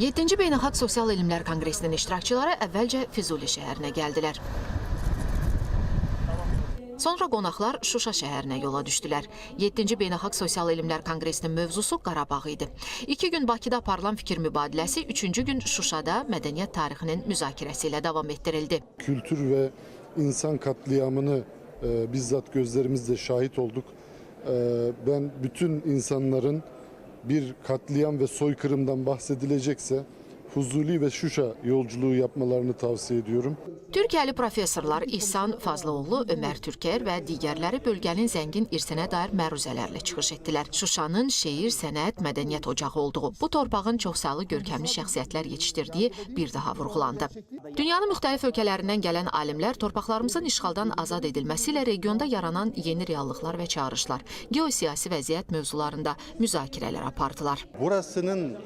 7-ci Beynəlxalq Sosial Elmlər Konqresinin iştirakçıları əvvəlcə Füzuli şəhərinə gəldilər. Sonra qonaqlar Şuşa şəhərinə yola düşdülər. 7-ci Beynəlxalq Sosial Elmlər Konqresinin mövzusu Qarabağ idi. 2 gün Bakıda aparılan fikir mübadiləsi 3-cü gün Şuşada mədəniyyət tarixinin müzakirəsi ilə davam etdirildi. Kültür ve insan katliamını bizzat gözlerimizle şahit olduk. Ben bütün insanların bir katliam ve soykırımdan bahsedilecekse Füzuli ve Şuşa yolculuğu yapmalarını tavsiye ediyorum. Türkiyəli professorlar İhsan Fazlıoğlu, Ömər Türker və digərləri bölgənin zəngin irsinə dair məruzələrlə çıxış etdilər. Şuşanın şeir, sənət, mədəniyyət ocağı olduğu, bu torpağın çoxsaylı görkəmli şəxsiyyətlər yetişdirdiyi bir daha vurğulandı. Dünyanın müxtəlif ölkələrindən gələn alimlər torpaqlarımızın işğaldan azad edilməsi ilə regionda yaranan yeni reallıqlar və çağrışlar, geosiyasi vəziyyət mövzularında müzakirələr apardılar. Burasının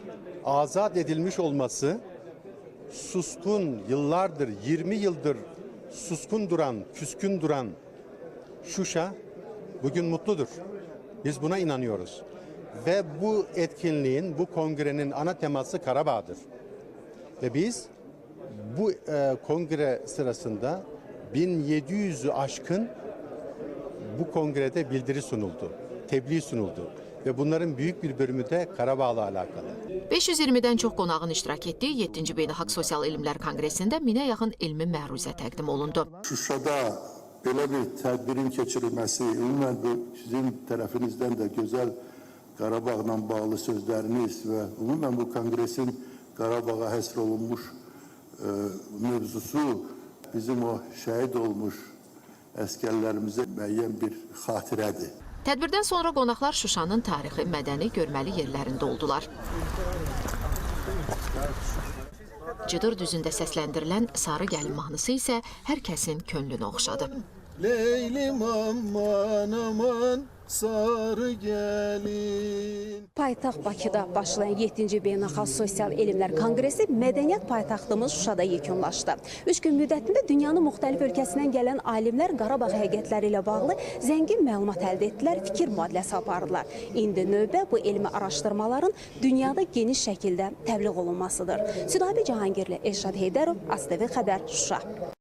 azat edilmiş olması, suskun yıllardır, 20 yıldır suskun duran, küskün duran Şuşa bugün mutludur. Biz buna inanıyoruz. Ve bu etkinliğin, bu kongrenin ana teması Karabağ'dır. Ve biz bu kongre sırasında 1700'ü aşkın bu kongrede bildiri sunuldu, tebliğ sunuldu. Ve bunların büyük bir bölümü de Karabağ'la alakalı. 520-dən çox qonağın iştirak etdiyi 7-ci Beynəlxalq Sosial Elmlər Konqresində 1000-ə yaxın elmi məruzə təqdim olundu. Şuşada belə bir tədbirin keçirilməsi, ümumən bu sizin tərəfinizdən də gözəl Qarabağla bağlı sözləriniz və ümumən bu kongresin Qarabağa həsr olunmuş mövzusu bizim o şəhid olmuş əskərlərimizə müəyyən bir xatirədir. Tədbirdən sonra qonaqlar Şuşanın tarixi, mədəni, görməli yerlərində oldular. Cıdır düzündə səsləndirilən Sarı Gəlin mahnısı isə hər kəsin könlünü oxşadı. Leylim aman aman sarı gəlin. Paytaxt Bakıda başlayan 7-ci Beynəlxalq Sosial Elmlər Konqresi mədəniyyət paytaxtımız Şuşada yekunlaşdı. 3 gün müddətində dünyanın müxtəlif ölkəsindən gələn alimlər Qarabağ həqiqətləri ilə bağlı zəngin məlumat əldə etdilər, fikir mübadiləsi apardılar. İndi növbə bu elmi araşdırmaların dünyada geniş şəkildə təbliğ olunmasıdır. Südabi Cahangirli, Elşad Heydərov, ASTV Xəbər, Şuşa.